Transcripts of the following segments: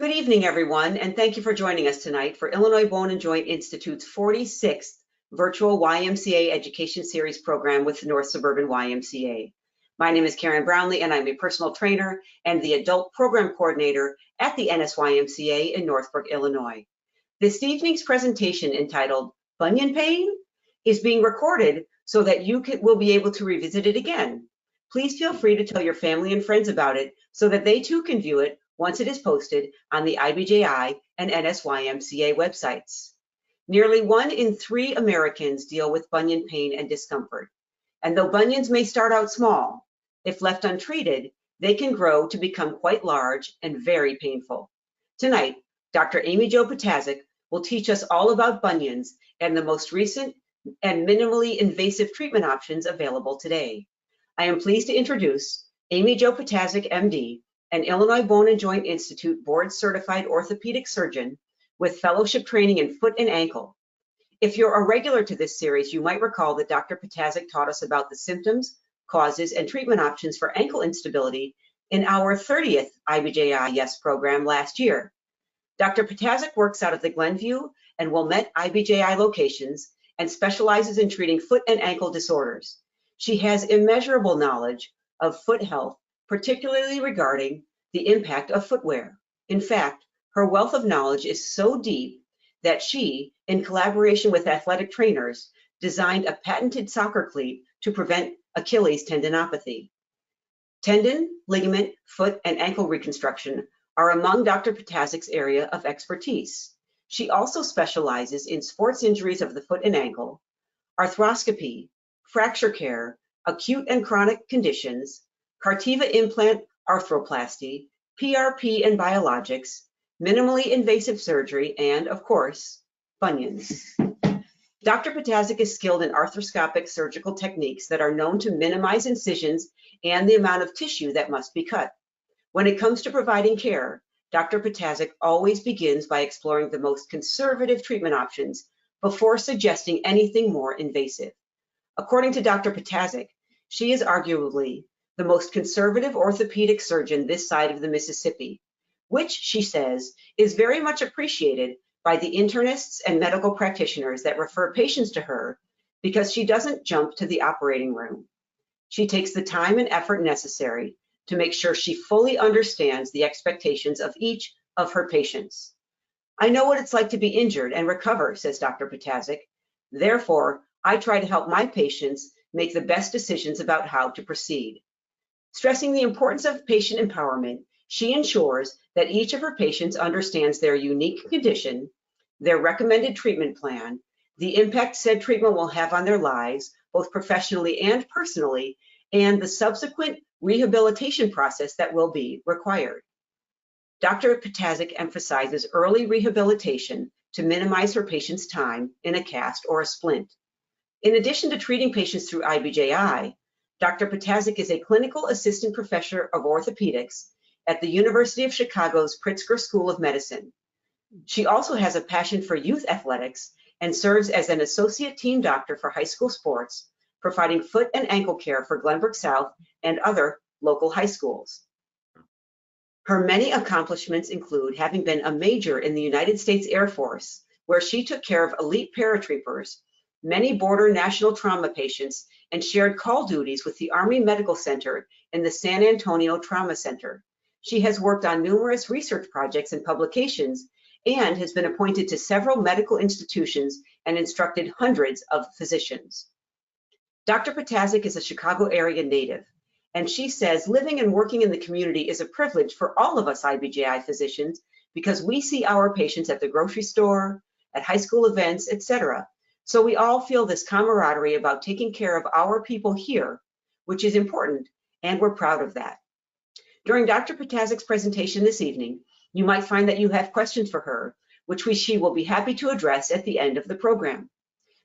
Good evening, everyone, and thank you for joining us tonight for Illinois Bone and Joint Institute's 46th virtual YMCA Education Series program with the North Suburban YMCA. My name is Karen Brownlee, and I'm a personal trainer and the adult program coordinator at the NSYMCA in Northbrook, Illinois. This evening's presentation, entitled Bunion Pain, is being recorded so that you will be able to revisit it again. Please feel free to tell your family and friends about it so that they too can view it once it is posted on the IBJI and NSYMCA websites. Nearly 1 in 3 Americans deal with bunion pain and discomfort. And though bunions may start out small, if left untreated, they can grow to become quite large and very painful. Tonight, Dr. Jo Ptaszek will teach us all about bunions and the most recent and minimally invasive treatment options available today. I am pleased to introduce Jo Ptaszek, MD, an Illinois Bone and Joint Institute board-certified orthopedic surgeon with fellowship training in foot and ankle. If you're a regular to this series, you might recall that Dr. Ptaszek taught us about the symptoms, causes, and treatment options for ankle instability in our 30th IBJI Yes program last year. Dr. Ptaszek works out of the Glenview and Wilmette IBJI locations and specializes in treating foot and ankle disorders. She has immeasurable knowledge of foot health, particularly regarding the impact of footwear. In fact, her wealth of knowledge is so deep that she, in collaboration with athletic trainers, designed a patented soccer cleat to prevent Achilles tendinopathy. Tendon, ligament, foot, and ankle reconstruction are among Dr. Ptaszek's area of expertise. She also specializes in sports injuries of the foot and ankle, arthroscopy, fracture care, acute and chronic conditions, Cartiva implant arthroplasty, PRP and biologics, minimally invasive surgery, and, of course, bunions. Dr. Ptaszek is skilled in arthroscopic surgical techniques that are known to minimize incisions and the amount of tissue that must be cut. When it comes to providing care, Dr. Ptaszek always begins by exploring the most conservative treatment options before suggesting anything more invasive. According to Dr. Ptaszek, she is arguably the most conservative orthopedic surgeon this side of the Mississippi, which, she says, is very much appreciated by the internists and medical practitioners that refer patients to her because she doesn't jump to the operating room. She takes the time and effort necessary to make sure she fully understands the expectations of each of her patients. I know what it's like to be injured and recover, says Dr. Ptaszek. Therefore, I try to help my patients make the best decisions about how to proceed. Stressing the importance of patient empowerment, she ensures that each of her patients understands their unique condition, their recommended treatment plan, the impact said treatment will have on their lives, both professionally and personally, and the subsequent rehabilitation process that will be required. Dr. Ptaszek emphasizes early rehabilitation to minimize her patient's time in a cast or a splint. In addition to treating patients through IBJI, Dr. Ptaszek is a clinical assistant professor of orthopedics at the University of Chicago's Pritzker School of Medicine. She also has a passion for youth athletics and serves as an associate team doctor for high school sports, providing foot and ankle care for Glenbrook South and other local high schools. Her many accomplishments include having been a major in the United States Air Force, where she took care of elite paratroopers, many border national trauma patients, and shared call duties with the Army Medical Center and the San Antonio Trauma Center. She has worked on numerous research projects and publications and has been appointed to several medical institutions and instructed hundreds of physicians. Dr. Ptaszek is a Chicago area native, and she says living and working in the community is a privilege for all of us IBJI physicians because we see our patients at the grocery store, at high school events, etc. So we all feel this camaraderie about taking care of our people here, which is important, and we're proud of that. During Dr. Ptaszek's presentation this evening, you might find that you have questions for her, which she will be happy to address at the end of the program.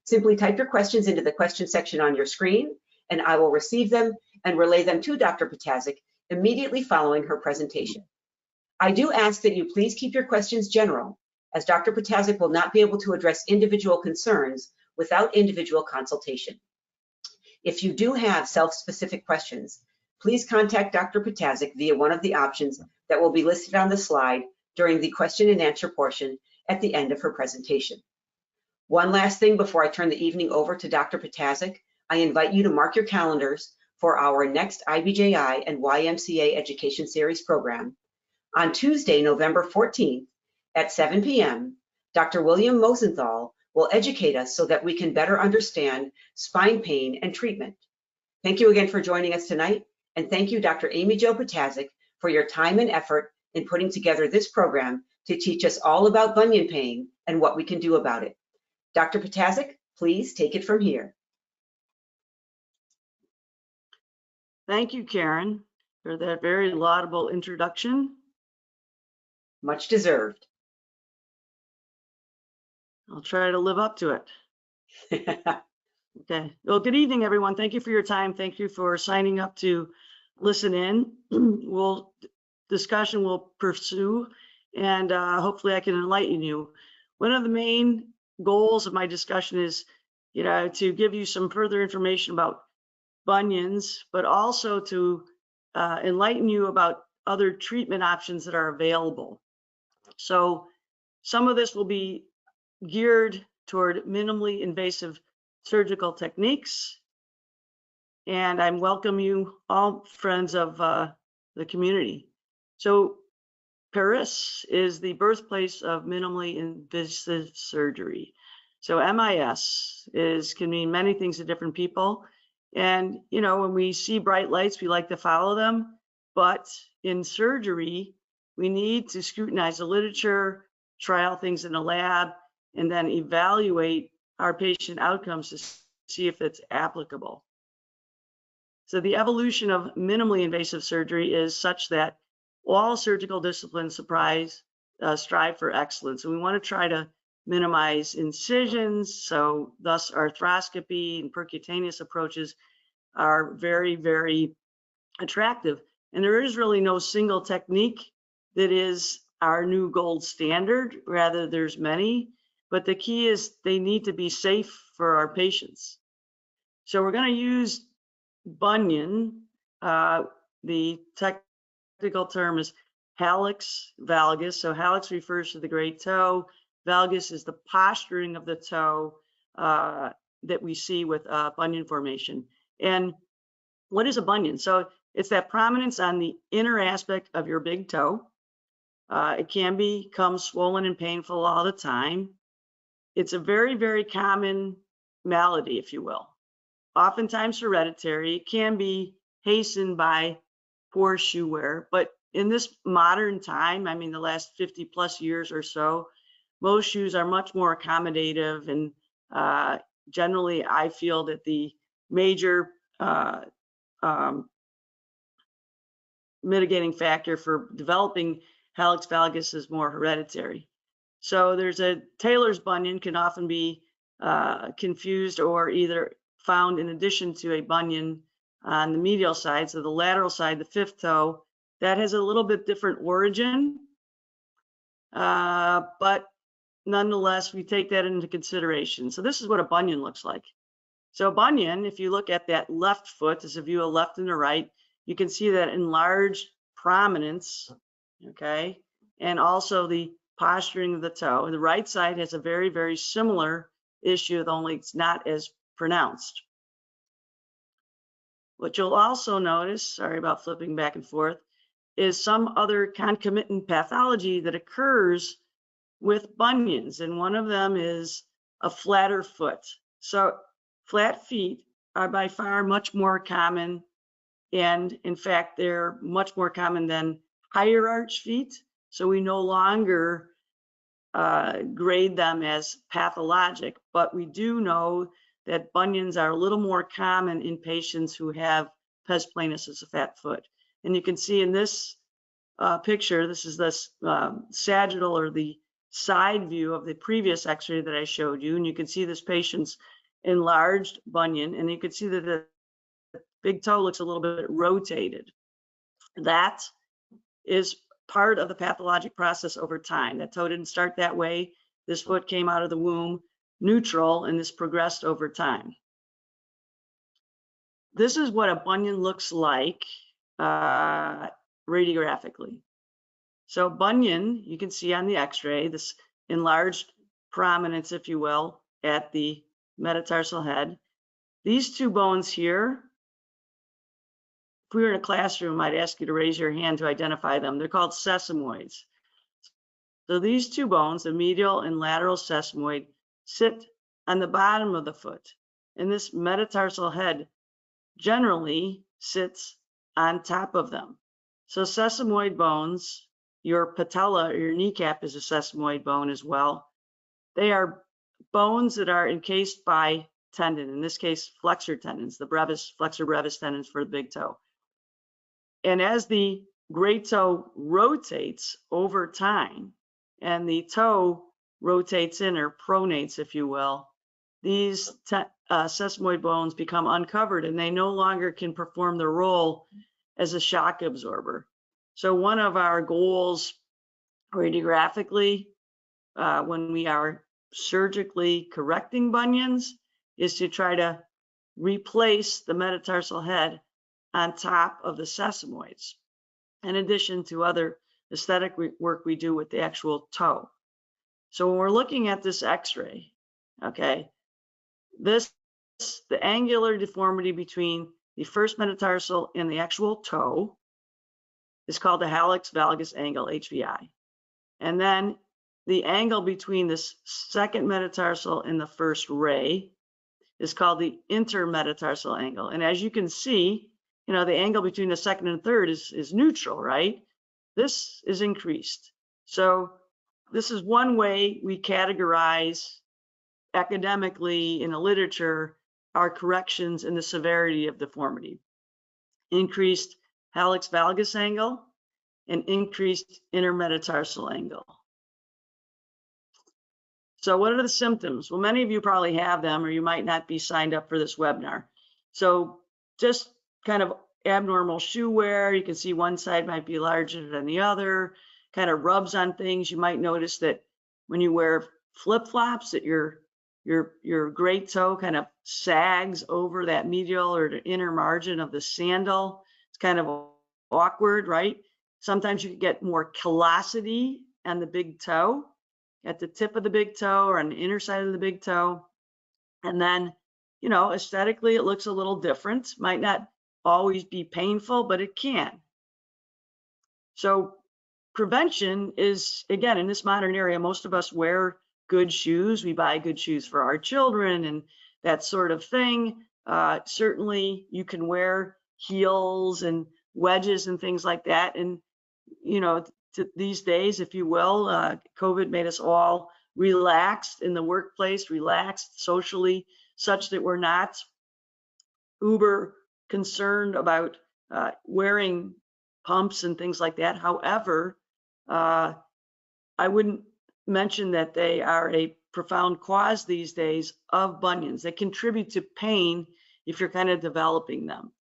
Simply type your questions into the question section on your screen, and I will receive them and relay them to Dr. Ptaszek immediately following her presentation. I do ask that you please keep your questions general, as Dr. Ptaszek will not be able to address individual concerns without individual consultation. If you do have self-specific questions, please contact Dr. Ptaszek via one of the options that will be listed on the slide during the question and answer portion at the end of her presentation. One last thing before I turn the evening over to Dr. Ptaszek, I invite you to mark your calendars for our next IBJI and YMCA Education Series program. On Tuesday, November 14th at 7 p.m., Dr. William Mosenthal will educate us so that we can better understand spine pain and treatment. Thank you again for joining us tonight, and thank you, Dr. Amy Jo Ptaszek, for your time and effort in putting together this program to teach us all about bunion pain and what we can do about it. Dr. Ptaszek, please take it from here. Thank you, Karen, for that very laudable introduction. Much deserved. I'll try to live up to it. Okay. Well, good evening, everyone. Thank you for your time. Thank you for signing up to listen in. Discussion will pursue, and hopefully I can enlighten you. One of the main goals of my discussion is, to give you some further information about bunions, but also to enlighten you about other treatment options that are available. So some of this will be geared toward minimally invasive surgical techniques, and I welcome you all, friends of the community. So Paris is the birthplace of minimally invasive surgery. So MIS can mean many things to different people. And, when we see bright lights, we like to follow them. But in surgery, we need to scrutinize the literature, try out things in the lab, and then evaluate our patient outcomes to see if it's applicable. So the evolution of minimally invasive surgery is such that all surgical disciplines strive for excellence. And we want to try to minimize incisions. So thus arthroscopy and percutaneous approaches are very, very attractive. And there is really no single technique that is our new gold standard. Rather, there's many, but the key is they need to be safe for our patients. So we're going to use bunion. The technical term is hallux valgus. So hallux refers to the great toe. Valgus is the posturing of the toe that we see with bunion formation. And what is a bunion? So it's that prominence on the inner aspect of your big toe. It can become swollen and painful all the time. It's a very, very common malady, if you will. Oftentimes hereditary. It can be hastened by poor shoe wear, but in this modern time, I mean the last 50 plus years or so, most shoes are much more accommodative, and generally I feel that the major mitigating factor for developing hallux valgus is more hereditary. So there's a tailor's bunion can often be confused or either found in addition to a bunion on the medial side. So the lateral side, the fifth toe, that has a little bit different origin, but nonetheless, we take that into consideration. So this is what a bunion looks like. So a bunion, if you look at that left foot, there's a view of left and the right, you can see that enlarged prominence, okay, and also the posturing of the toe. The right side has a very, very similar issue, only it's not as pronounced. What you'll also notice, sorry about flipping back and forth, is some other concomitant pathology that occurs with bunions, and one of them is a flatter foot. So flat feet are by far much more common, and in fact they're much more common than higher arch feet. So we no longer grade them as pathologic, but we do know that bunions are a little more common in patients who have pes planus as a fat foot. And you can see in this picture, this is the sagittal or the side view of the previous x-ray that I showed you, and you can see this patient's enlarged bunion, and you can see that the big toe looks a little bit rotated. That is part of the pathologic process over time. That toe didn't start that way. This foot came out of the womb neutral, and this progressed over time. This is what a bunion looks like radiographically. So bunion, you can see on the x-ray, this enlarged prominence, if you will, at the metatarsal head. These two bones here, if we were in a classroom, I'd ask you to raise your hand to identify them. They're called sesamoids. So these two bones, the medial and lateral sesamoid, sit on the bottom of the foot. And this metatarsal head generally sits on top of them. So sesamoid bones, your patella or your kneecap is a sesamoid bone as well. They are bones that are encased by tendon, in this case, flexor tendons, the brevis, flexor brevis tendons for the big toe. And as the great toe rotates over time and the toe rotates in or pronates, if you will, these sesamoid bones become uncovered and they no longer can perform the role as a shock absorber. So one of our goals radiographically, when we are surgically correcting bunions, is to try to replace the metatarsal head on top of the sesamoids, in addition to other aesthetic work we do with the actual toe. So when we're looking at this x-ray, okay, the angular deformity between the first metatarsal and the actual toe is called the hallux valgus angle, HVI. And then the angle between this second metatarsal and the first ray is called the intermetatarsal angle. And as you can see, you know, the angle between the second and third is neutral, right? This is increased. So this is one way we categorize academically in the literature our corrections in the severity of deformity. Increased hallux valgus angle and increased intermetatarsal angle. So what are the symptoms? Well, many of you probably have them, or you might not be signed up for this webinar. So just kind of abnormal shoe wear. You can see one side might be larger than the other, kind of rubs on things. You might notice that when you wear flip-flops that your great toe kind of sags over that medial or the inner margin of the sandal. It's kind of awkward, right? Sometimes you can get more callosity on the big toe, at the tip of the big toe or on the inner side of the big toe. And then, you know, aesthetically, it looks a little different. Might not always be painful, but it can. So prevention is, again, in this modern era, most of us wear good shoes. We buy good shoes for our children and that sort of thing. Certainly you can wear heels and wedges and things like that. And, you know, these days, if you will, COVID made us all relaxed in the workplace, relaxed socially, such that we're not uber concerned about wearing pumps and things like that. However, I wouldn't mention that they are a profound cause these days of bunions. They contribute to pain if you're kind of developing them.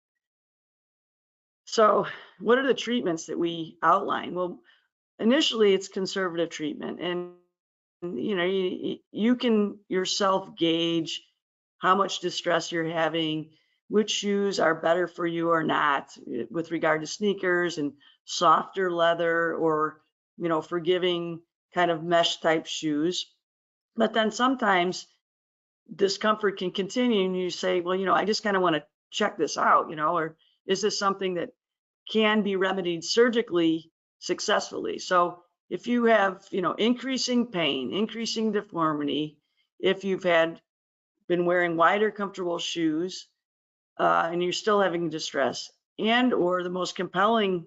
So what are the treatments that we outline? Well, initially it's conservative treatment, and you know, you can yourself gauge how much distress you're having, which shoes are better for you or not with regard to sneakers and softer leather or, you know, forgiving kind of mesh type shoes. But then sometimes discomfort can continue and you say, well, you know, I just kind of want to check this out, you know, or is this something that can be remedied surgically successfully? So if you have, you know, increasing pain, increasing deformity, if you've been wearing wider comfortable shoes and you're still having distress, and or the most compelling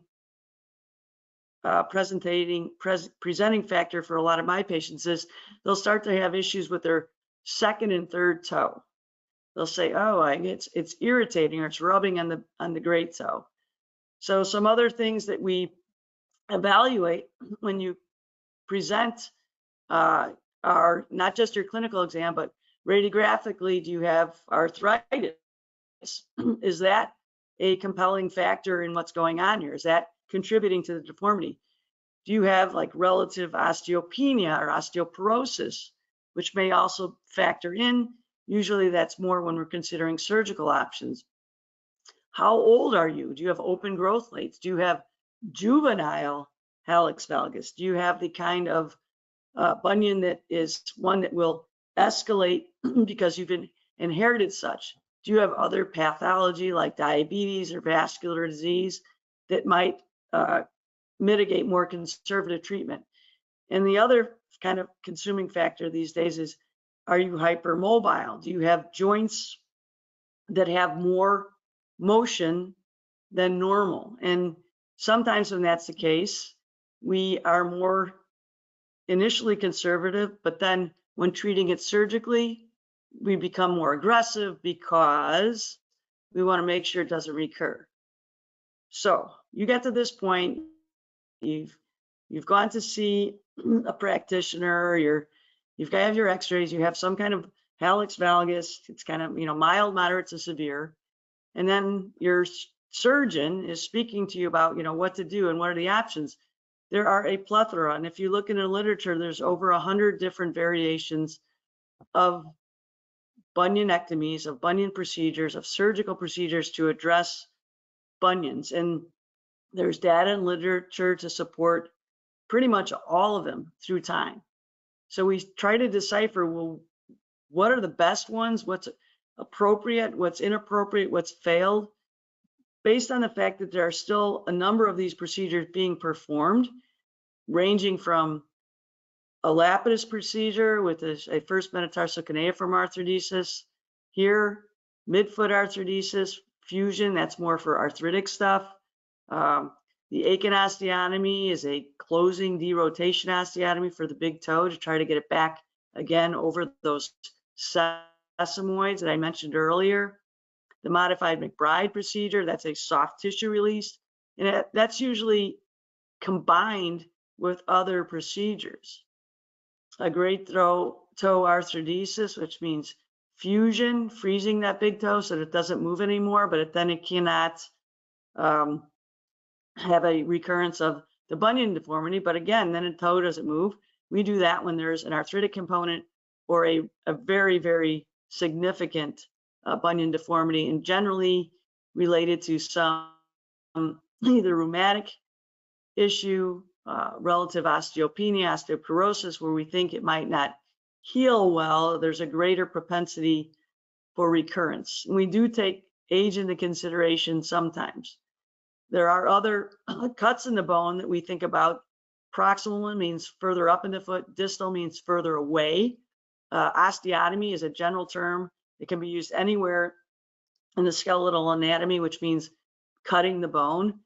presenting factor for a lot of my patients is they'll start to have issues with their second and third toe. They'll say, oh, it's irritating or it's rubbing on the great toe. So some other things that we evaluate when you present are not just your clinical exam, but radiographically, do you have arthritis? Is that a compelling factor in what's going on here? Is that contributing to the deformity? Do you have like relative osteopenia or osteoporosis, which may also factor in? Usually that's more when we're considering surgical options. How old are you? Do you have open growth plates? Do you have juvenile hallux valgus? Do you have the kind of bunion that is one that will escalate because you've inherited such? Do you have other pathology like diabetes or vascular disease that might mitigate more conservative treatment? And the other kind of consuming factor these days is, are you hypermobile? Do you have joints that have more motion than normal? And sometimes when that's the case, we are more initially conservative, but then when treating it surgically, we become more aggressive because we want to make sure it doesn't recur. So you get to this point, you've gone to see a practitioner, you've got to have your x-rays, you have some kind of hallux valgus, it's kind of, mild, moderate to severe. And then your surgeon is speaking to you about, what to do and what are the options. There are a plethora, and if you look in the literature, there's over 100 different variations of bunionectomies, of bunion procedures, of surgical procedures to address bunions. And there's data and literature to support pretty much all of them through time. So we try to decipher, well, what are the best ones? What's appropriate? What's inappropriate? What's failed? Based on the fact that there are still a number of these procedures being performed, ranging from a lapidus procedure with a first metatarsal cuneiform arthrodesis, here, midfoot arthrodesis, fusion, that's more for arthritic stuff. The Aiken osteotomy is a closing derotation osteotomy for the big toe to try to get it back again over those sesamoids that I mentioned earlier. The modified McBride procedure, that's a soft tissue release, and that's usually combined with other procedures. A great toe arthrodesis, which means fusion, freezing that big toe so that it doesn't move anymore, but then it cannot have a recurrence of the bunion deformity. But again, then the toe doesn't move. We do that when there's an arthritic component or a very, very significant bunion deformity, and generally related to some either rheumatic issue, relative osteopenia, osteoporosis, where we think it might not heal well. There's a greater propensity for recurrence. And we do take age into consideration sometimes. There are other cuts in the bone that we think about. Proximal means further up in the foot, distal means further away. Osteotomy is a general term. It can be used anywhere in the skeletal anatomy, which means cutting the bone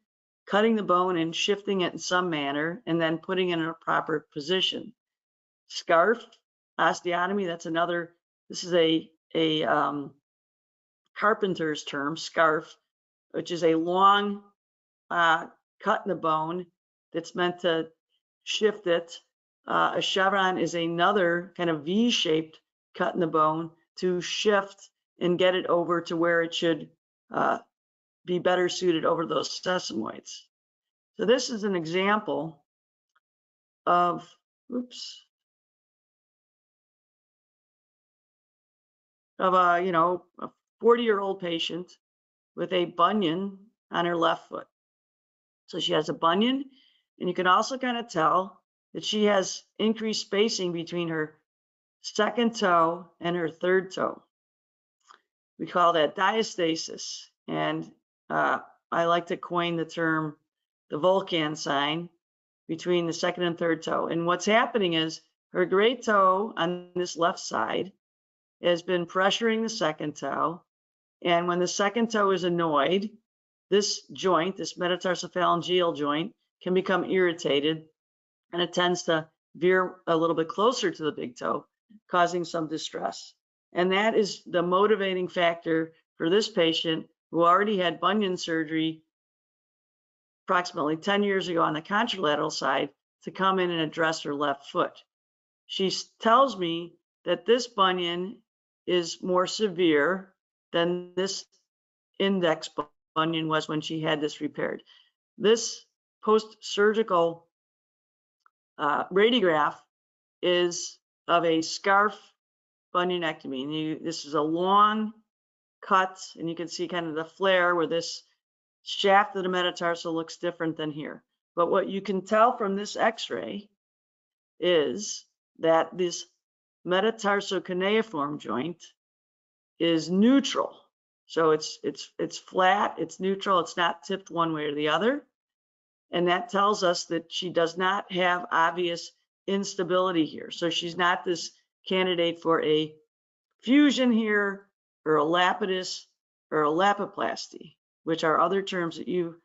and shifting it in some manner, and then putting it in a proper position. Scarf osteotomy, that's another, this is a carpenter's term, scarf, which is a long cut in the bone that's meant to shift it. A chevron is another kind of V-shaped cut in the bone to shift and get it over to where it should be better suited over those sesamoids. So this is an example of, of a 40-year-old patient with a bunion on her left foot. So she has a bunion, and you can also kind of tell that she has increased spacing between her second toe and her third toe. We call that diastasis, and I like to coin the term the Vulcan sign between the second and third toe. And what's happening is her great toe on this left side has been pressuring the second toe, and when the second toe is annoyed, this joint, this metatarsophalangeal joint, can become irritated, and it tends to veer a little bit closer to the big toe, causing some distress. And that is the motivating factor for this patient who already had bunion surgery approximately 10 years ago on the contralateral side to come in and address her left foot. She tells me that this bunion is more severe than this index bunion was when she had this repaired. This post-surgical radiograph is of a scarf bunionectomy. And this is a long cut, and you can see kind of the flare where this shaft of the metatarsal looks different than here. But what you can tell from this x-ray is that this metatarsocuneiform joint is neutral. So it's flat, it's neutral, it's not tipped one way or the other. And that tells us that she does not have obvious instability here. So she's not this candidate for a fusion here, or a lapidus, or a lapiplasty, which are other terms that you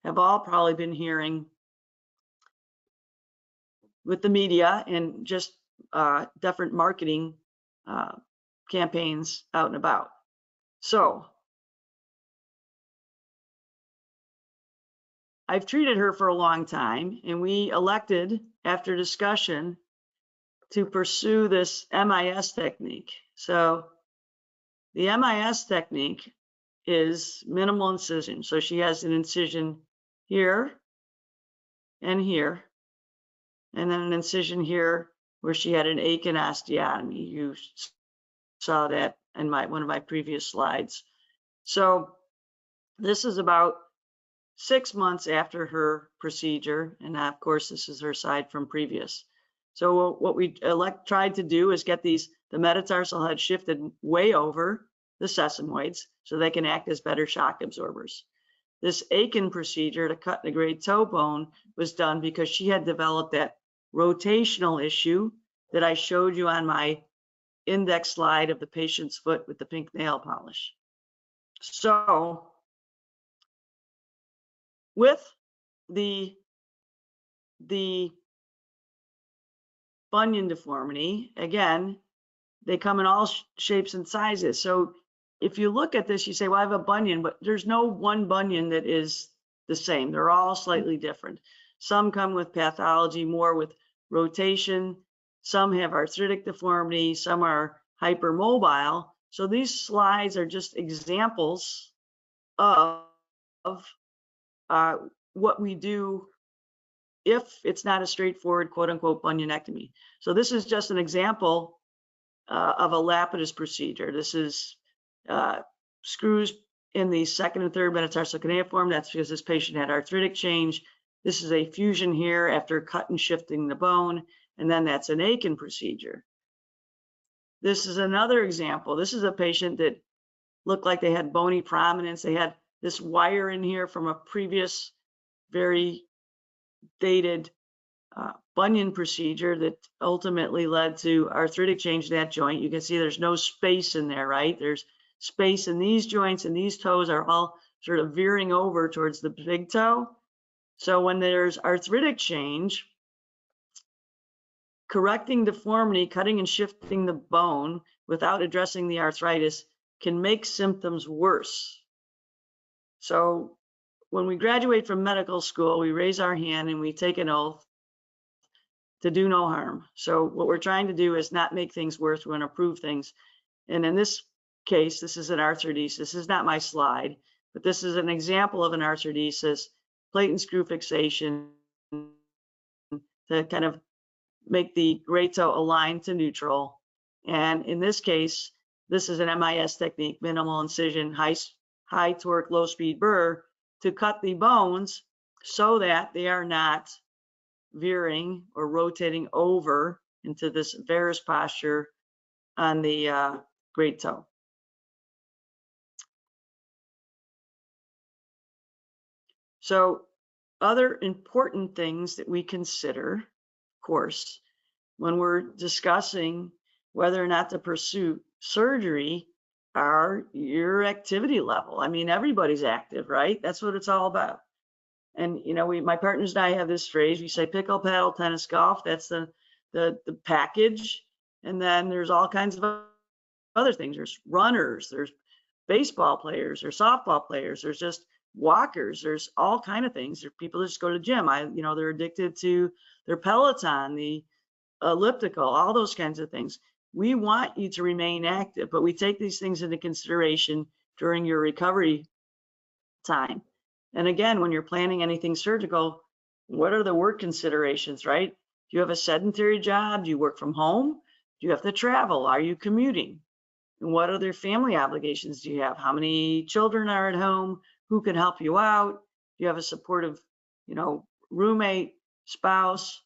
have all probably been hearing with the media and just different marketing campaigns out and about. So I've treated her for a long time, and we elected, after discussion, to pursue this MIS technique. So the MIS technique is minimal incision. So she has an incision here and here, and then an incision here where she had an Aiken osteotomy. You saw that in one of my previous slides. So this is about 6 months after her procedure, and of course this is her side from previous. So what we tried to do is get the metatarsal head shifted way over the sesamoids so they can act as better shock absorbers. This Aiken procedure to cut the great toe bone was done because she had developed that rotational issue that I showed you on my index slide of the patient's foot with the pink nail polish. So with the bunion deformity, again, they come in all shapes and sizes. So if you look at this, you say, well, I have a bunion, but there's no one bunion that is the same. They're all slightly different. Some come with pathology, more with rotation. Some have arthritic deformity. Some are hypermobile. So these slides are just examples of what we do if it's not a straightforward quote unquote bunionectomy. So this is just an example of a lapidus procedure. This is screws in the second and third metatarsal cuneiform. That's because this patient had arthritic change. This is a fusion here after cut and shifting the bone, and then that's an Aiken procedure. This is another example. This is a patient that looked like they had bony prominence. They had this wire in here from a previous very dated bunion procedure that ultimately led to arthritic change in that joint. You can see there's no space in there, right? There's space in these joints, and these toes are all sort of veering over towards the big toe. So when there's arthritic change, correcting deformity, cutting and shifting the bone without addressing the arthritis can make symptoms worse. So when we graduate from medical school, we raise our hand and we take an oath to do no harm. So what we're trying to do is not make things worse, we're going to improve things. And in this case, this is an arthrodesis. This is not my slide, but this is an example of an arthrodesis, plate and screw fixation to kind of make the great toe align to neutral. And in this case, this is an MIS technique, minimal incision, high torque, low speed burr, to cut the bones so that they are not veering or rotating over into this varus posture on the great toe. So other important things that we consider, of course, when we're discussing whether or not to pursue surgery are your activity level. I mean, everybody's active, right? That's what it's all about. And, you know, my partners and I have this phrase, we say pickle, paddle, tennis, golf. That's the package. And then there's all kinds of other things. There's runners, there's baseball players, there's softball players, there's just walkers, there's all kind of things. There's people that just go to the gym. You know, they're addicted to their Peloton, the elliptical, all those kinds of things. We want you to remain active, but we take these things into consideration during your recovery time. And again, when you're planning anything surgical, what are the work considerations, right? Do you have a sedentary job? Do you work from home? Do you have to travel? Are you commuting? And what other family obligations do you have? How many children are at home? Who can help you out? Do you have a supportive, you know, roommate, spouse?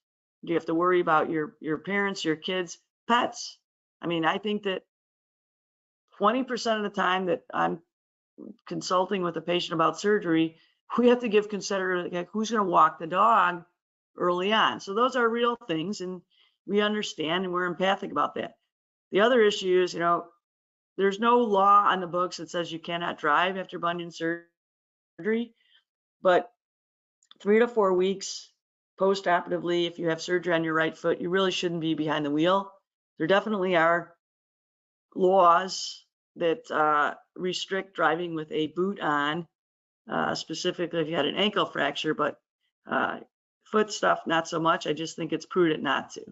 Do you have to worry about your parents, your kids, pets? I mean, I think that 20% of the time that I'm consulting with a patient about surgery, we have to give consideration, like, who's going to walk the dog early on. So those are real things, and we understand and we're empathic about that. The other issue is, there's no law on the books that says you cannot drive after bunion surgery, but 3 to 4 weeks post-operatively, if you have surgery on your right foot, you really shouldn't be behind the wheel. There definitely are laws that restrict driving with a boot on, specifically if you had an ankle fracture, but foot stuff, not so much. I just think it's prudent not to.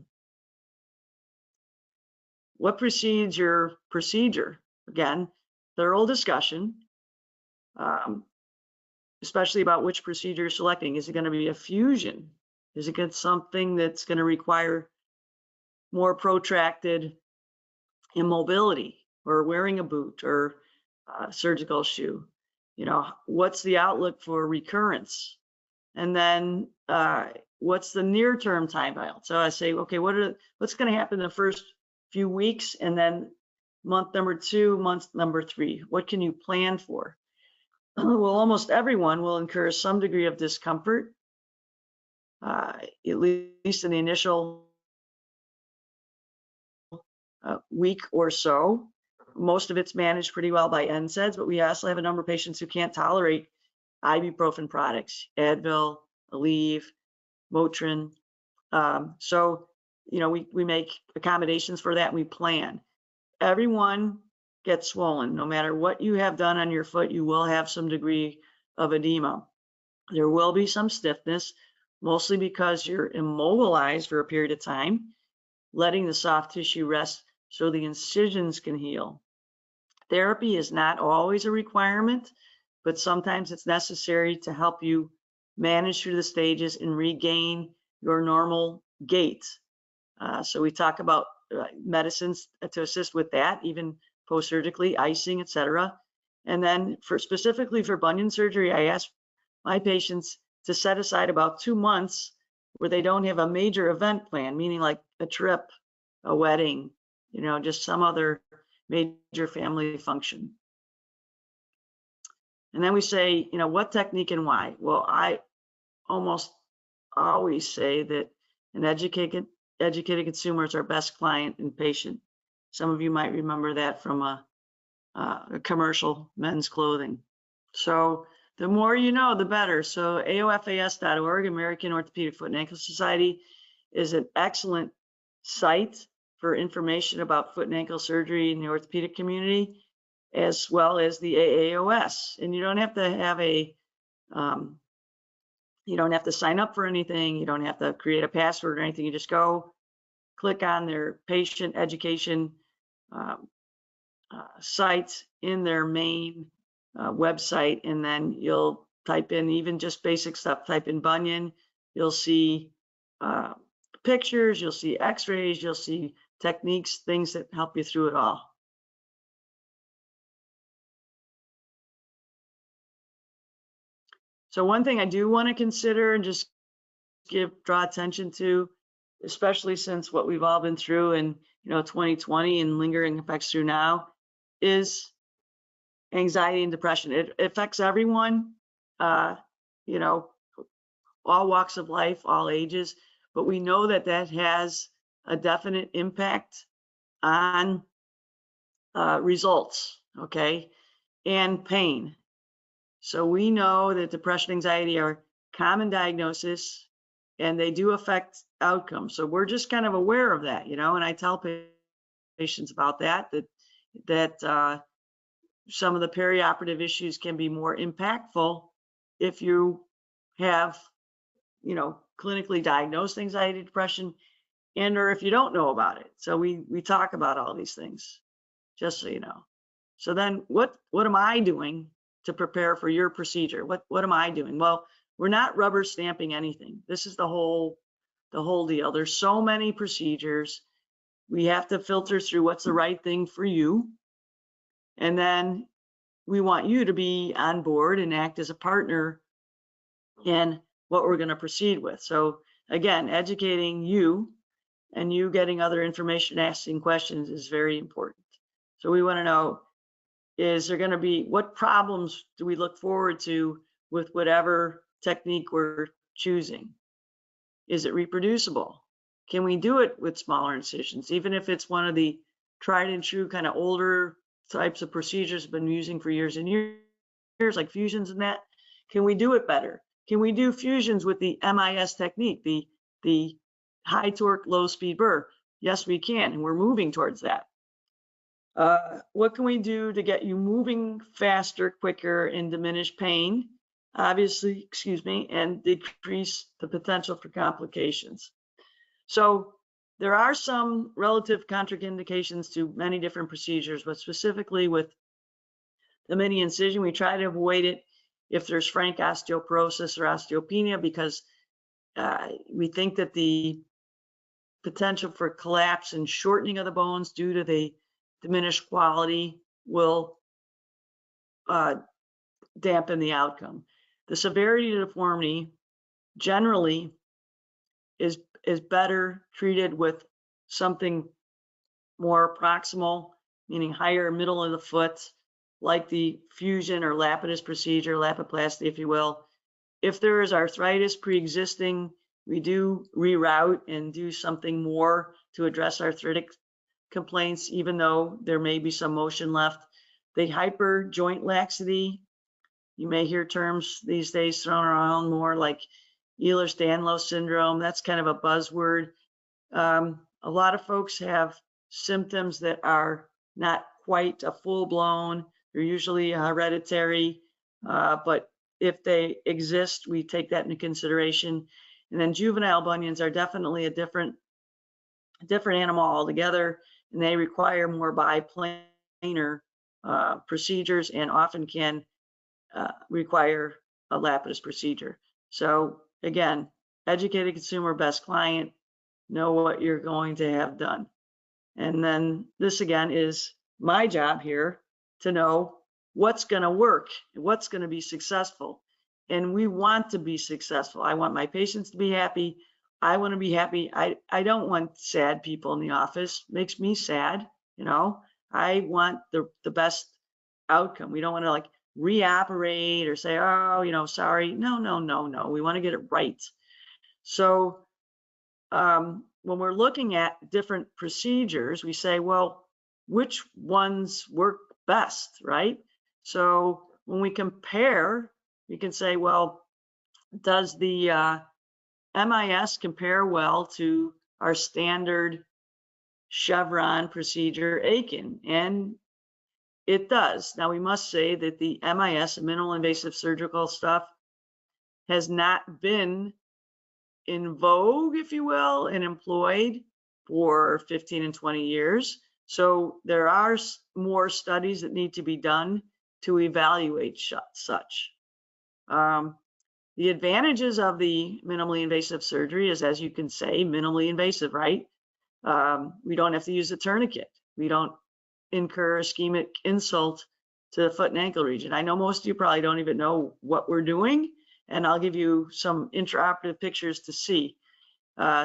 What precedes your procedure? Again, thorough discussion, especially about which procedure you're selecting. Is it going to be a fusion? Is it going to be something that's going to require more protracted immobility, or wearing a boot or a surgical shoe? What's the outlook for recurrence? And then what's the near-term timeline? So I say, okay, what's going to happen in the first few weeks, and then month number 2, month number 3? What can you plan for? Well, almost everyone will incur some degree of discomfort, at least in the initial week or so. Most of it's managed pretty well by NSAIDs, but we also have a number of patients who can't tolerate ibuprofen products, Advil, Aleve, Motrin. So, we make accommodations for that, and we plan. Everyone gets swollen. No matter what you have done on your foot, you will have some degree of edema. There will be some stiffness, mostly because you're immobilized for a period of time, letting the soft tissue rest so the incisions can heal. Therapy is not always a requirement, but sometimes it's necessary to help you manage through the stages and regain your normal gait. So we talk about medicines to assist with that, even post-surgically, icing, etc. And then specifically for bunion surgery, I ask my patients to set aside about 2 months where they don't have a major event plan, meaning like a trip, a wedding, just some other major family function. And then we say, what technique and why? Well, I almost always say that an educated consumer is our best client and patient. Some of you might remember that from a commercial, men's clothing. So the more you know, the better. So AOFAS.org, American Orthopedic Foot and Ankle Society, is an excellent site for information about foot and ankle surgery in the orthopedic community, as well as the AAOS. And you don't have to have you don't have to sign up for anything. You don't have to create a password or anything. You just go click on their patient education site in their main website, and then you'll type in even just basic stuff. Type in bunion, you'll see pictures, you'll see x-rays, you'll see techniques, things that help you through it all. So one thing I do want to consider and just draw attention to, especially since what we've all been through in 2020 and lingering effects through now, is anxiety and depression. It affects everyone, all walks of life, all ages, but we know that has a definite impact on results, okay, and pain. So we know that depression, anxiety are common diagnosis, and they do affect outcomes. So we're just kind of aware of that, and I tell patients about that some of the perioperative issues can be more impactful if you have, clinically diagnosed anxiety, depression, and or if you don't know about it. So we talk about all these things, just so you know. So then what am I doing to prepare for your procedure? What am I doing? Well, we're not rubber stamping anything. This is the whole deal. There's so many procedures. We have to filter through what's the right thing for you. And then we want you to be on board and act as a partner in what we're going to proceed with. So again, educating you and you getting other information, asking questions is very important. So we want to know, is there going to be, what problems do we look forward to with whatever technique we're choosing? Is it reproducible? Can we do it with smaller incisions, even if it's one of the tried and true kind of older types of procedures been using for years and years, like fusions and that? Can we do it better? Can we do fusions with the MIS technique, the high torque, low speed burr? Yes, we can, and we're moving towards that. What can we do to get you moving faster, quicker, and diminish pain? Obviously, excuse me, and decrease the potential for complications. So there are some relative contraindications to many different procedures, but specifically with the mini incision, we try to avoid it if there's frank osteoporosis or osteopenia, because we think that the potential for collapse and shortening of the bones due to the diminished quality will dampen the outcome. The severity of deformity generally is better treated with something more proximal, meaning higher middle of the foot, like the fusion or Lapidus procedure, Lapiplasty, if you will. If there is arthritis pre-existing, we do reroute and do something more to address arthritic complaints, even though there may be some motion left. The hyper joint laxity, you may hear terms these days thrown around more like Ehlers-Danlos syndrome. That's kind of a buzzword. A lot of folks have symptoms that are not quite a full-blown. They're usually hereditary, but if they exist, we take that into consideration. And then juvenile bunions are definitely a different animal altogether, and they require more biplanar procedures and often can require a Lapidus procedure. So again, educated consumer, best client, know what you're going to have done. And then this again is my job here to know what's going to work, what's going to be successful. And we want to be successful. I want my patients to be happy. I want to be happy. I don't want sad people in the office. It makes me sad, you know. I want the best outcome. We don't want to like reoperate or say, oh, you know, sorry. No. We want to get it right. So when we're looking at different procedures, we say, well, which ones work best, right? So when we compare, we can say, well, does the MIS compare well to our standard chevron procedure, Aiken? And it does. Now, we must say that the MIS, minimal invasive surgical stuff, has not been in vogue, if you will, and employed for 15 and 20 years. So there are more studies that need to be done to evaluate such. The advantages of the minimally invasive surgery is, as you can say, minimally invasive, right? We don't have to use a tourniquet. We don't incur ischemic insult to the foot and ankle region. I know most of you probably don't even know what we're doing, and I'll give you some intraoperative pictures to see.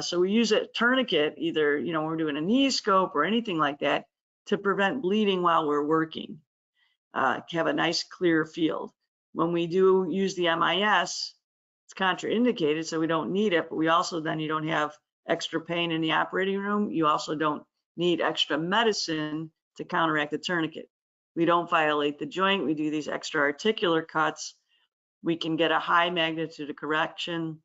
So we use a tourniquet, either, you know, we're doing a knee scope or anything like that, to prevent bleeding while we're working, have a nice clear field. When we do use the MIS, it's contraindicated, so we don't need it, but we also then, you don't have extra pain in the operating room. You also don't need extra medicine to counteract the tourniquet. We don't violate the joint. We do these extra articular cuts. We can get a high magnitude of correction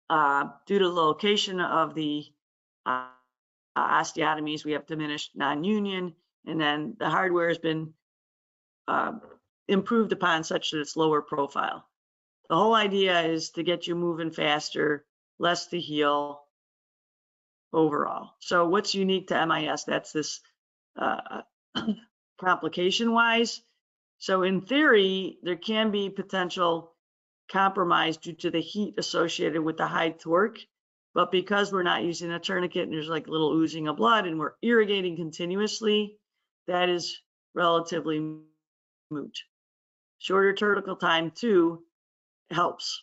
due to the location of the osteotomies. We have diminished non-union, and then the hardware has been improved upon such that it's lower profile. The whole idea is to get you moving faster, less to heal overall. So what's unique to MIS? That's this complication-wise. So in theory, there can be potential compromise due to the heat associated with the high torque, but because we're not using a tourniquet and there's like a little oozing of blood and we're irrigating continuously, that is relatively moot. Shorter tortical time too helps.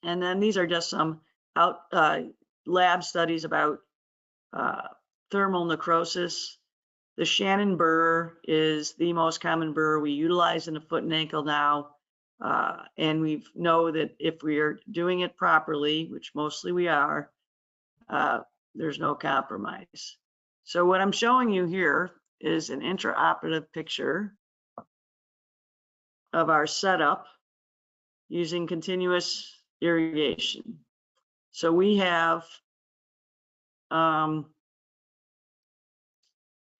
And then these are just some lab studies about thermal necrosis. The Shannon burr is the most common burr we utilize in the foot and ankle now. And we know that if we are doing it properly, which mostly we are, there's no compromise. So what I'm showing you here is an intraoperative picture of our setup using continuous irrigation. So we have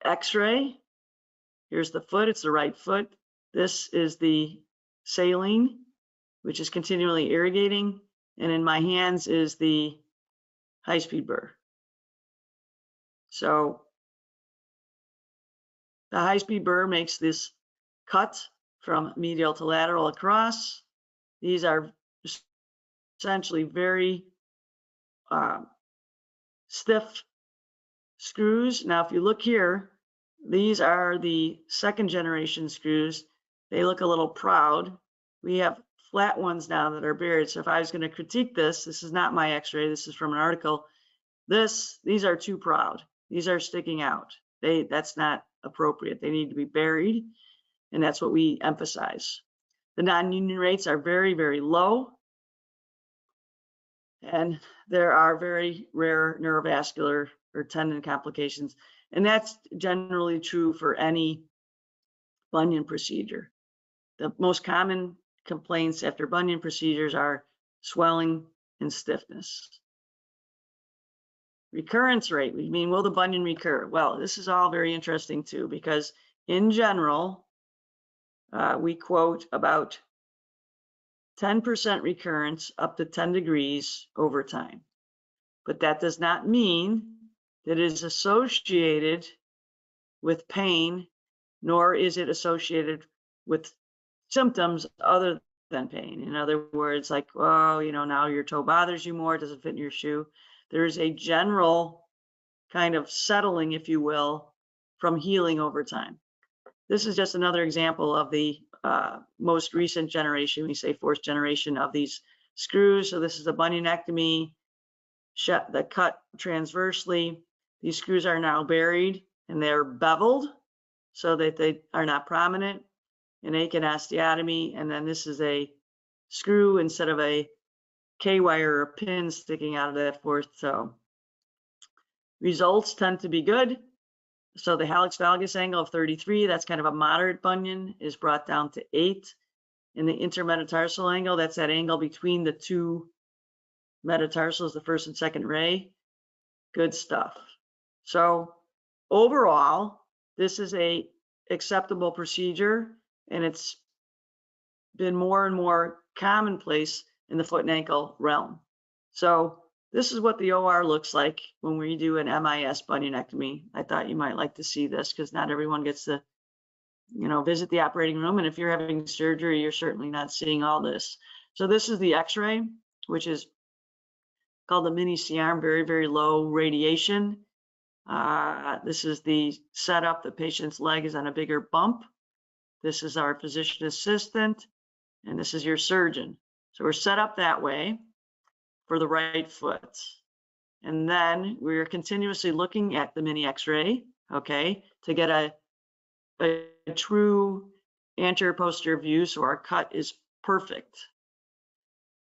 X-ray. Here's the foot, it's the right foot. This is the saline, which is continually irrigating. And in my hands is the high-speed burr. So the high-speed burr makes this cut from medial to lateral across. These are essentially very stiff screws. Now, if you look here, these are the second generation screws. They look a little proud. We have flat ones now that are buried. So if I was going to critique this is not my X-ray. This is from an article. These are too proud. These are sticking out. That's not appropriate. They need to be buried, and that's what we emphasize. The non-union rates are very, very low, and there are very rare neurovascular or tendon complications, and that's generally true for any bunion procedure. The most common complaints after bunion procedures are swelling and stiffness. Recurrence rate, we mean, will the bunion recur? Well, this is all very interesting too, because in general, we quote about 10% recurrence up to 10 degrees over time. But that does not mean that it is associated with pain, nor is it associated with symptoms other than pain. In other words, like, oh, you know, now your toe bothers you more, it doesn't fit in your shoe. There is a general kind of settling, if you will, from healing over time. This is just another example of the most recent generation, we say fourth generation of these screws. So this is a bunionectomy, the cut transversely. These screws are now buried and they're beveled so that they are not prominent. An Aiken osteotomy, and then this is a screw instead of a K-wire or a pin sticking out of that fourth toe. Results tend to be good. So the hallux valgus angle of 33, that's kind of a moderate bunion, is brought down to 8. In the intermetatarsal angle, that's that angle between the two metatarsals, the first and second ray. Good stuff. So overall, this is a acceptable procedure, and it's been more and more commonplace in the foot and ankle realm. So this is what the OR looks like when we do an MIS bunionectomy. I thought you might like to see this because not everyone gets to, visit the operating room. And if you're having surgery, you're certainly not seeing all this. So this is the X-ray, which is called the mini C-arm, very, very low radiation. This is the setup. The patient's leg is on a bigger bump. This is our physician assistant, and this is your surgeon. So we're set up that way for the right foot. And then we're continuously looking at the mini X-ray, okay, to get a true anterior posterior view so our cut is perfect.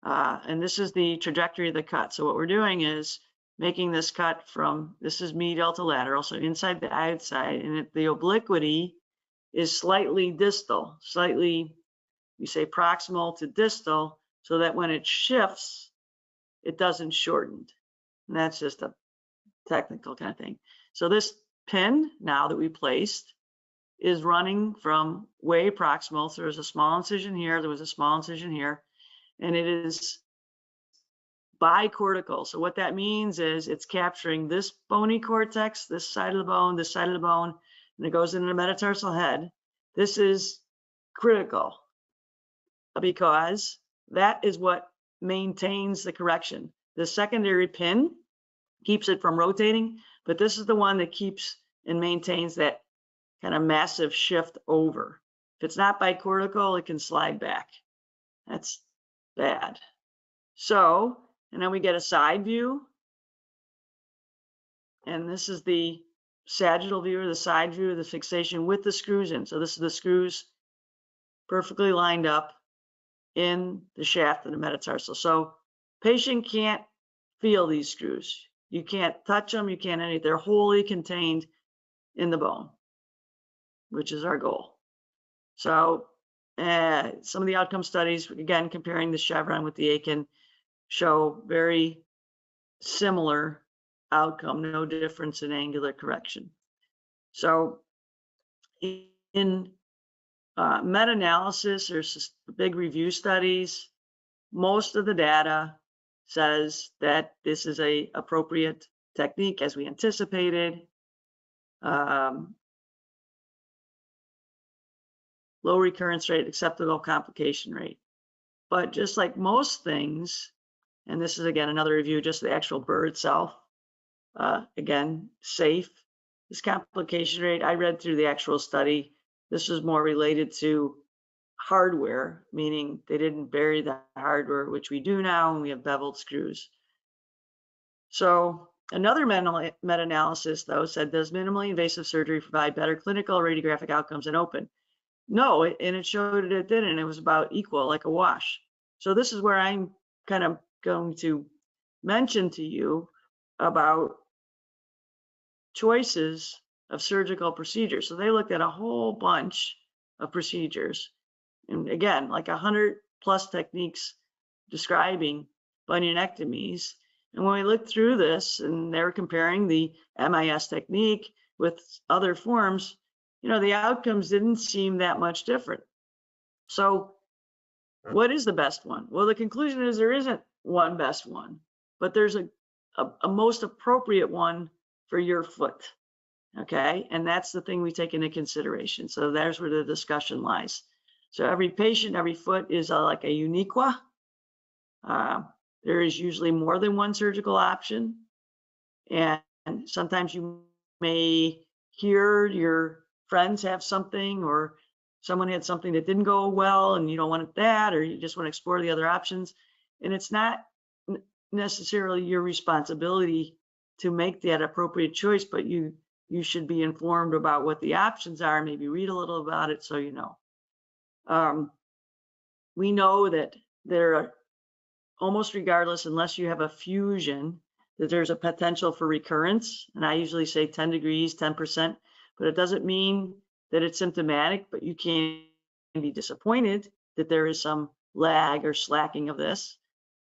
And this is the trajectory of the cut. So what we're doing is making this cut from, this is medial to lateral, so inside to outside, and the obliquity is slightly distal, slightly, we say proximal to distal, so that when it shifts, it doesn't shorten. And that's just a technical kind of thing. So this pin, now that we placed, is running from way proximal. So there's a small incision here, there was a small incision here, and it is bicortical. So what that means is it's capturing this bony cortex, this side of the bone, this side of the bone, and it goes into the metatarsal head. This is critical because that is what maintains the correction. The secondary pin keeps it from rotating, but this is the one that keeps and maintains that kind of massive shift over. If it's not bicortical, it can slide back. That's bad. So, and then we get a side view. And this is the sagittal view or the side view of the fixation with the screws in. So this is the screws perfectly lined up in the shaft of the metatarsal. So patient can't feel these screws. You can't touch them, you can't anything. They're wholly contained in the bone, which is our goal. So some of the outcome studies, again, comparing the chevron with the Aiken, show very similar outcome, no difference in angular correction. So in meta-analysis or big review studies, most of the data says that this is a appropriate technique as we anticipated. Low recurrence rate, acceptable complication rate. But just like most things, and this is again another review, just the actual burr itself, again, safe. This complication rate, I read through the actual study. This was more related to hardware, meaning they didn't bury the hardware, which we do now, and we have beveled screws. So another meta-analysis, though, said, does minimally invasive surgery provide better clinical or radiographic outcomes than open? No, and it showed that it didn't. It was about equal, like a wash. So this is where I'm kind of going to mention to you about choices of surgical procedures. So they looked at a whole bunch of procedures. And again, like 100+ techniques describing bunionectomies. And when we looked through this and they were comparing the MIS technique with other forms, you know, the outcomes didn't seem that much different. So what is the best one? Well, the conclusion is there isn't one best one, but there's a most appropriate one for your foot. Okay, and that's the thing we take into consideration. So there's where the discussion lies. So every patient, every foot is like a uniqua. There is usually more than one surgical option. And sometimes you may hear your friends have something, or someone had something that didn't go well and you don't want that, or you just want to explore the other options. And it's not necessarily your responsibility to make that appropriate choice, but you should be informed about what the options are, maybe read a little about it so you know. We know that there are, almost regardless, unless you have a fusion, that there's a potential for recurrence. And I usually say 10 degrees, 10%, but it doesn't mean that it's symptomatic, but you can be disappointed that there is some lag or slacking of this.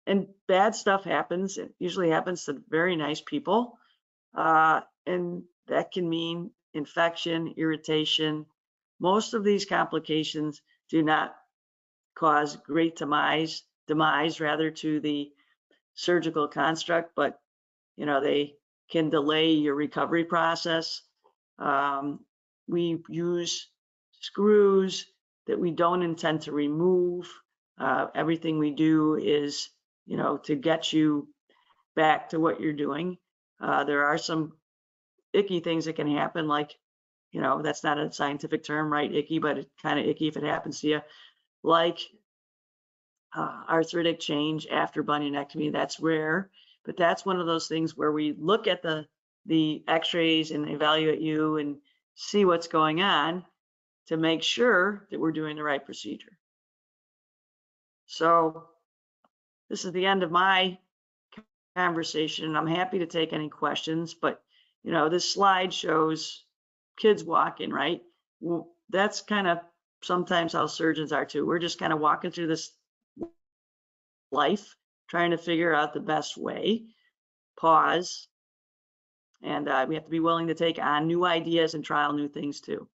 And bad stuff happens. It usually happens to very nice people. And that can mean infection, irritation. Most of these complications do not cause great demise rather to the surgical construct, but you know, they can delay your recovery process. We use screws that we don't intend to remove. Everything we do is, you know, to get you back to what you're doing. There are some icky things that can happen, like, you know, that's not a scientific term, right? Icky, but it's kind of icky if it happens to you, like arthritic change after bunionectomy. That's rare, but that's one of those things where we look at the x-rays and evaluate you and see what's going on to make sure that we're doing the right procedure. So this is the end of my conversation. I'm happy to take any questions, but you know, this slide shows kids walking, right? Well, that's kind of sometimes how surgeons are too. We're just kind of walking through this life, trying to figure out the best way, pause, and we have to be willing to take on new ideas and trial new things too.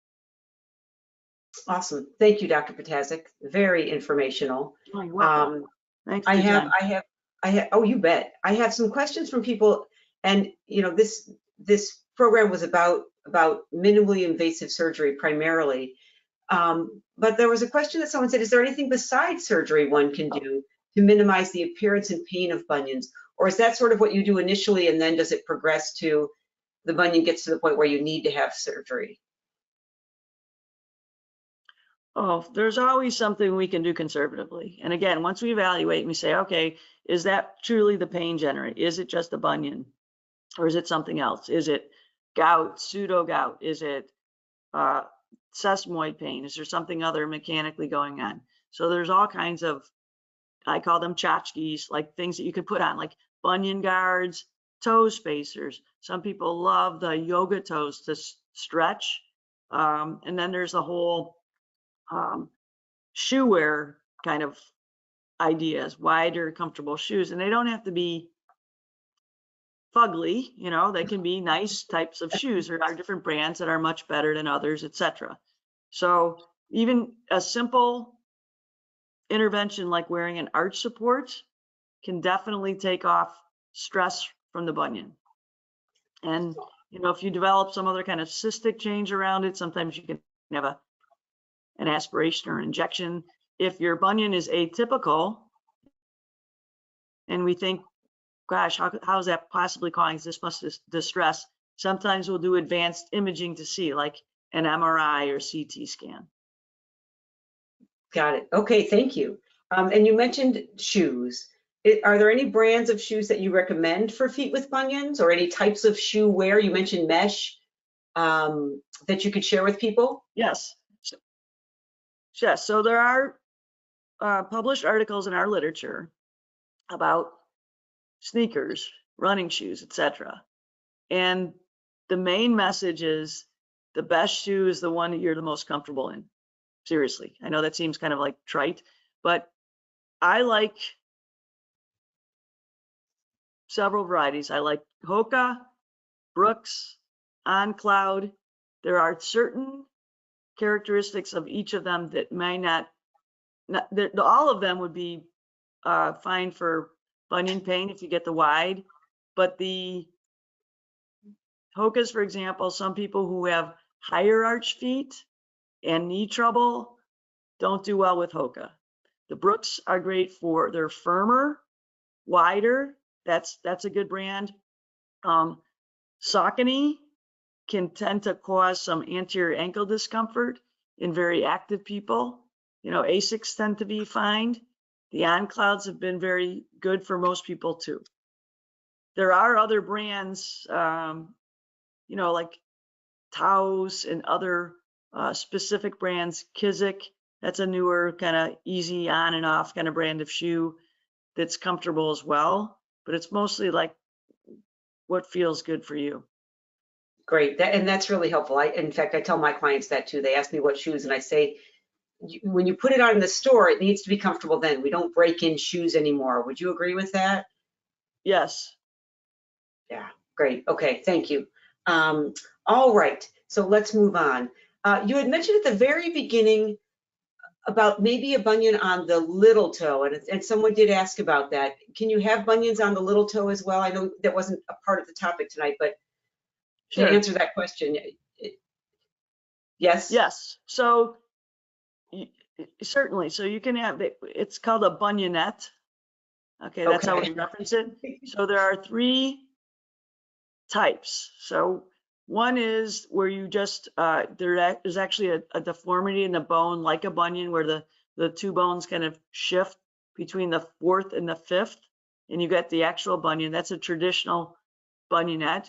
Awesome. Thank you, Dr. Ptaszek. Very informational. Oh, you're welcome. Thanks for your time. I have, oh, you bet. I have some questions from people, and you know, this program was about minimally invasive surgery primarily. But there was a question that someone said, is there anything besides surgery one can do to minimize the appearance and pain of bunions? Or is that sort of what you do initially, and then does it progress to the bunion gets to the point where you need to have surgery? Oh, there's always something we can do conservatively. And again, once we evaluate and we say, okay, is that truly the pain generated? Is it just a bunion? Or is it something else? Is it gout, pseudo gout? Is it sesamoid pain? Is there something other mechanically going on? So there's all kinds of, I call them tchotchkes, like things that you could put on, like bunion guards, toe spacers. Some people love the yoga toes to stretch. And then there's the whole shoe wear kind of ideas, wider, comfortable shoes. And they don't have to be fugly, you know, they can be nice types of shoes. There are different brands that are much better than others, etc. So even a simple intervention like wearing an arch support can definitely take off stress from the bunion. And, you know, if you develop some other kind of cystic change around it, sometimes you can have an aspiration or an injection. If your bunion is atypical and we think, gosh, how is that possibly causing this much distress? Sometimes we'll do advanced imaging to see, like an MRI or CT scan. Got it. Okay, thank you. And you mentioned shoes. Are there any brands of shoes that you recommend for feet with bunions, or any types of shoe wear? You mentioned mesh that you could share with people. Yes. Yes. So there are published articles in our literature about sneakers, running shoes, etc. And the main message is the best shoe is the one that you're the most comfortable in. Seriously, I know that seems kind of like trite, but I like several varieties. I like Hoka, Brooks, On Cloud. There are certain characteristics of each of them that may not all of them would be fine for bunion pain if you get the wide, but the Hokas, for example, some people who have higher arch feet and knee trouble don't do well with Hoka. The Brooks are great for, they're firmer, wider. That's a good brand. Saucony can tend to cause some anterior ankle discomfort in very active people. You know, Asics tend to be fine. The On Clouds have been very good for most people too. There are other brands, you know, like Taos and other specific brands. Kizik, that's a newer kind of easy on and off kind of brand of shoe that's comfortable as well. But it's mostly like what feels good for you. Great, and that's really helpful. In fact, I tell my clients that too. They ask me what shoes, and I say, when you put it on in the store, it needs to be comfortable then. We don't break in shoes anymore. Would you agree with that? Yes. Yeah, great. Okay, thank you. All right, so let's move on. You had mentioned at the very beginning about maybe a bunion on the little toe, and someone did ask about that. Can you have bunions on the little toe as well? I know that wasn't a part of the topic tonight, but Sure. to answer that question, yes? Yes. So certainly. So you can have, it's called a bunionette. Okay, that's how we reference it. So there are 3 types. So one is where you just, there's actually a deformity in the bone like a bunion where the 2 bones kind of shift between the 4th and the 5th, and you get the actual bunion. That's a traditional bunionette.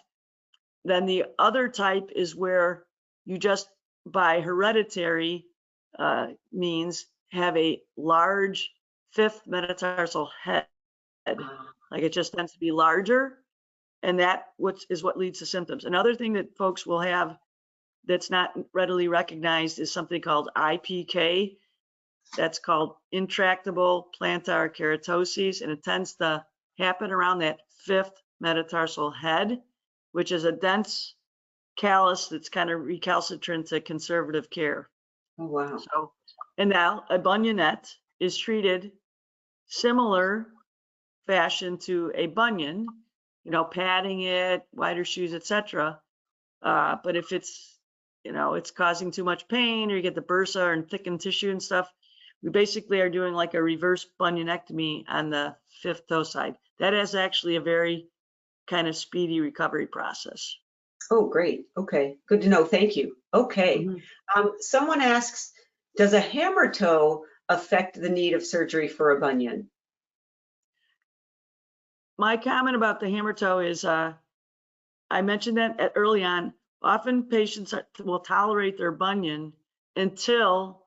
Then the other type is where you just, by hereditary means, have a large 5th metatarsal head. Like it just tends to be larger, and that is what leads to symptoms. Another thing that folks will have that's not readily recognized is something called IPK. That's called intractable plantar keratoses, and it tends to happen around that 5th metatarsal head, which is a dense callus that's kind of recalcitrant to conservative care. Oh, wow. So, and now a bunionette is treated similar fashion to a bunion, you know, padding it, wider shoes, etc. But if it's, you know, it's causing too much pain, or you get the bursa and thickened tissue and stuff, we basically are doing like a reverse bunionectomy on the 5th toe side. That is actually a very kind of speedy recovery process. Oh, great. Okay, good to know. Thank you. Okay. Someone asks, Does a hammer toe affect the need of surgery for a bunion? My comment about the hammer toe is, I mentioned that early on, often patients will tolerate their bunion until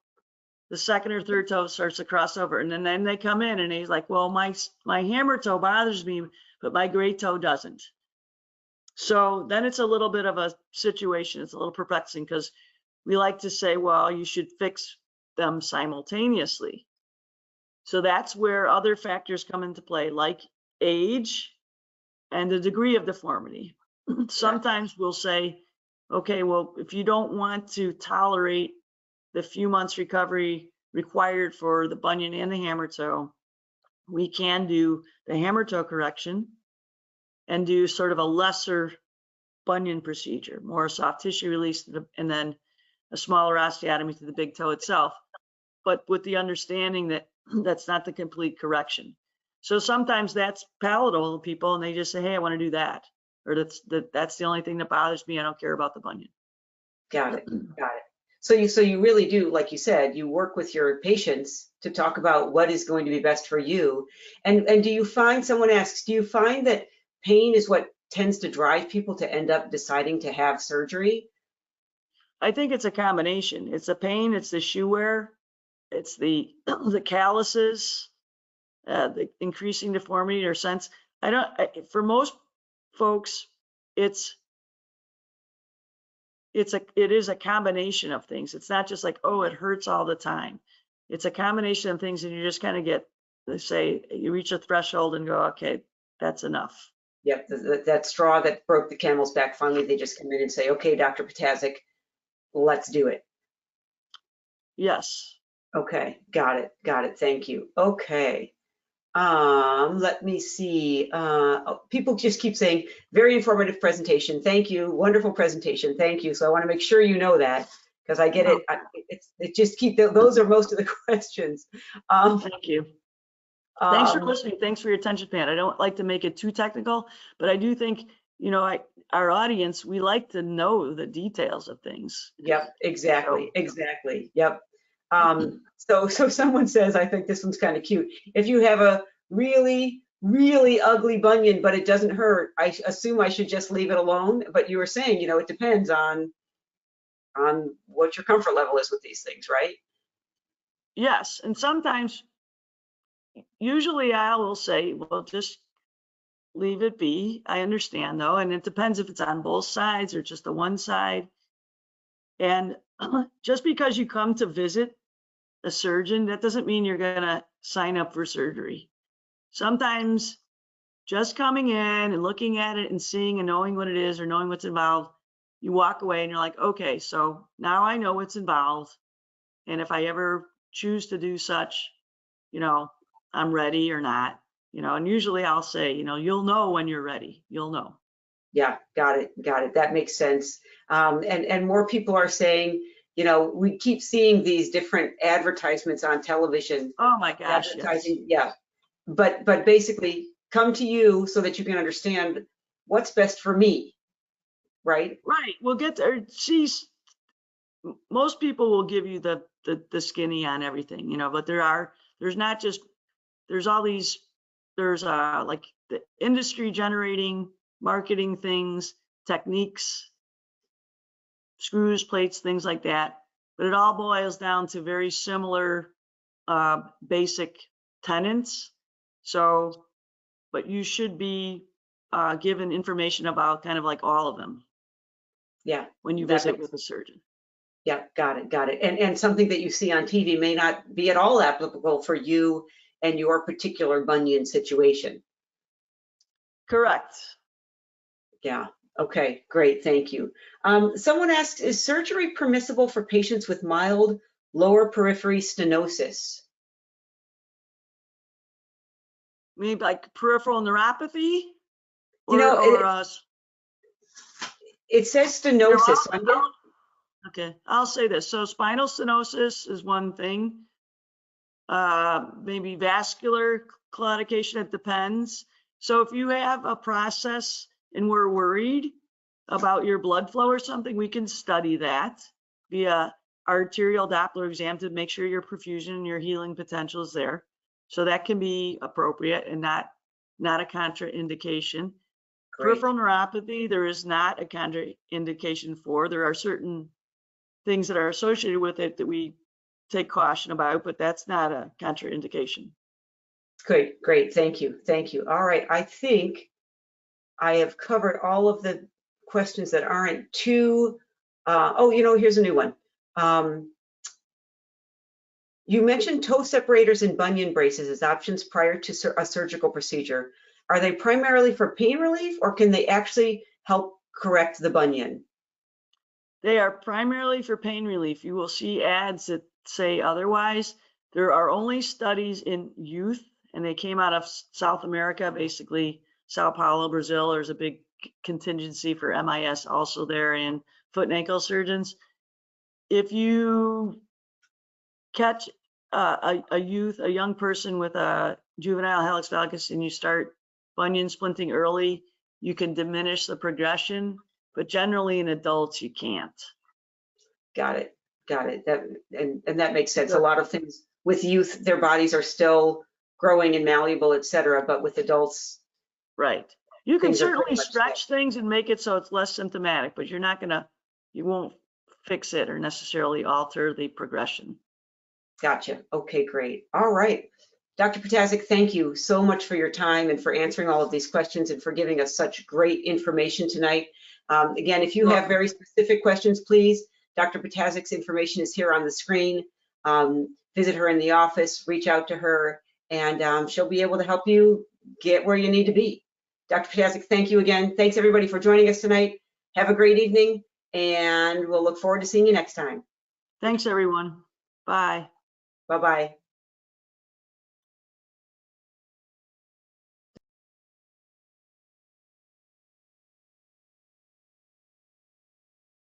the second or third toe starts to cross over. And then they come in and he's like, well, my hammer toe bothers me, but my great toe doesn't. So then it's a little bit of a situation. It's a little perplexing because we like to say, well, you should fix them simultaneously. So that's where other factors come into play, like age and the degree of deformity. Sometimes we'll say, okay, well, if you don't want to tolerate the few months recovery required for the bunion and the hammer toe, we can do the hammer toe correction and do sort of a lesser bunion procedure, more soft tissue release, and then a smaller osteotomy to the big toe itself, but with the understanding that that's not the complete correction. So sometimes that's palatable to people and they just say, hey, I want to do that. Or that's the only thing that bothers me. I don't care about the bunion. Got it. Got it. So you really do, like you said, you work with your patients to talk about what is going to be best for you. And do you find, someone asks, do you find that pain is what tends to drive people to end up deciding to have surgery? I think it's a combination. It's the pain, it's the shoe wear, it's the calluses, the increasing deformity or sense. For most folks, it is a combination of things. It's not just like, oh, it hurts all the time. It's a combination of things, and you just kind of get, they say, you reach a threshold and go, okay, that's enough. Yep, that straw that broke the camel's back, finally they just come in and say, okay, Dr. Ptaszek, let's do it. Yes. Okay, got it, thank you. Okay. Let me see. People just keep saying, very informative presentation. Thank you. Wonderful presentation. Thank you. So I want to make sure you know that, because I get it. It just those are most of the questions. Thank you. Thanks for listening. Thanks for your attention, Pat. I don't like to make it too technical, but I do think, our audience, we like to know the details of things. Yep, exactly. Yep. So someone says, I think this one's kind of cute. If you have a really, really ugly bunion, but it doesn't hurt, I assume I should just leave it alone. But you were saying, it depends on what your comfort level is with these things, right? Yes, and sometimes, usually I will say, well, just leave it be. I understand though, and it depends if it's on both sides or just the one side. And just because you come to visit a surgeon, that doesn't mean you're gonna sign up for surgery. Sometimes just coming in and looking at it and seeing and knowing what it is or knowing what's involved, you walk away and you're like, okay, so now I know what's involved. And if I ever choose to do such, I'm ready or not, and usually I'll say, you'll know when you're ready, you'll know. Yeah, got it. That makes sense. And more people are saying, we keep seeing these different advertisements on television. Oh my gosh, advertising, yes. Yeah. But basically come to you so that you can understand what's best for me, right? Right. We'll get there. Most people will give you the skinny on everything, but there's all these, like the industry generating marketing things, techniques, screws, plates, things like that. But it all boils down to very similar basic tenets. So, but you should be given information about kind of like all of them. Yeah. When you visit with a surgeon. Yeah, got it. And something that you see on TV may not be at all applicable for you and your particular bunion situation. Correct. Yeah. Okay, great. Thank you. Someone asked, is surgery permissible for patients with mild lower periphery stenosis? Maybe like peripheral neuropathy? It says stenosis. Okay, I'll say this. So spinal stenosis is one thing. Maybe vascular claudication, it depends. So if you have a process and we're worried about your blood flow or something, we can study that via arterial Doppler exam to make sure your perfusion and your healing potential is there. So that can be appropriate and not a contraindication. Great. Peripheral neuropathy, there is not a contraindication for. There are certain things that are associated with it that we take caution about, but that's not a contraindication. Great, great. Thank you. Thank you. All right. I think I have covered all of the questions that aren't too, oh, here's a new one. You mentioned toe separators and bunion braces as options prior to a surgical procedure. Are they primarily for pain relief, or can they actually help correct the bunion? They are primarily for pain relief. You will see ads that say otherwise. There are only studies in youth, and they came out of South America, basically Sao Paulo, Brazil. There's a big contingency for MIS also there, and foot and ankle surgeons. If you catch a young person with a juvenile hallux valgus and you start bunion splinting early, you can diminish the progression, but generally in adults you can't. Got it. Got it. And that makes sense. A lot of things with youth, their bodies are still growing and malleable, et cetera, but with adults, right. You can certainly stretch things and make it so it's less symptomatic, but you won't fix it or necessarily alter the progression. Gotcha. Okay, great. All right. Dr. Ptaszek, thank you so much for your time and for answering all of these questions and for giving us such great information tonight. Again, if you have very specific questions, please, Dr. Ptaszek's information is here on the screen. Visit her in the office, reach out to her, and she'll be able to help you get where you need to be. Dr. Ptaszek, thank you again. Thanks everybody for joining us tonight. Have a great evening, and we'll look forward to seeing you next time. Thanks everyone. Bye. Bye-bye.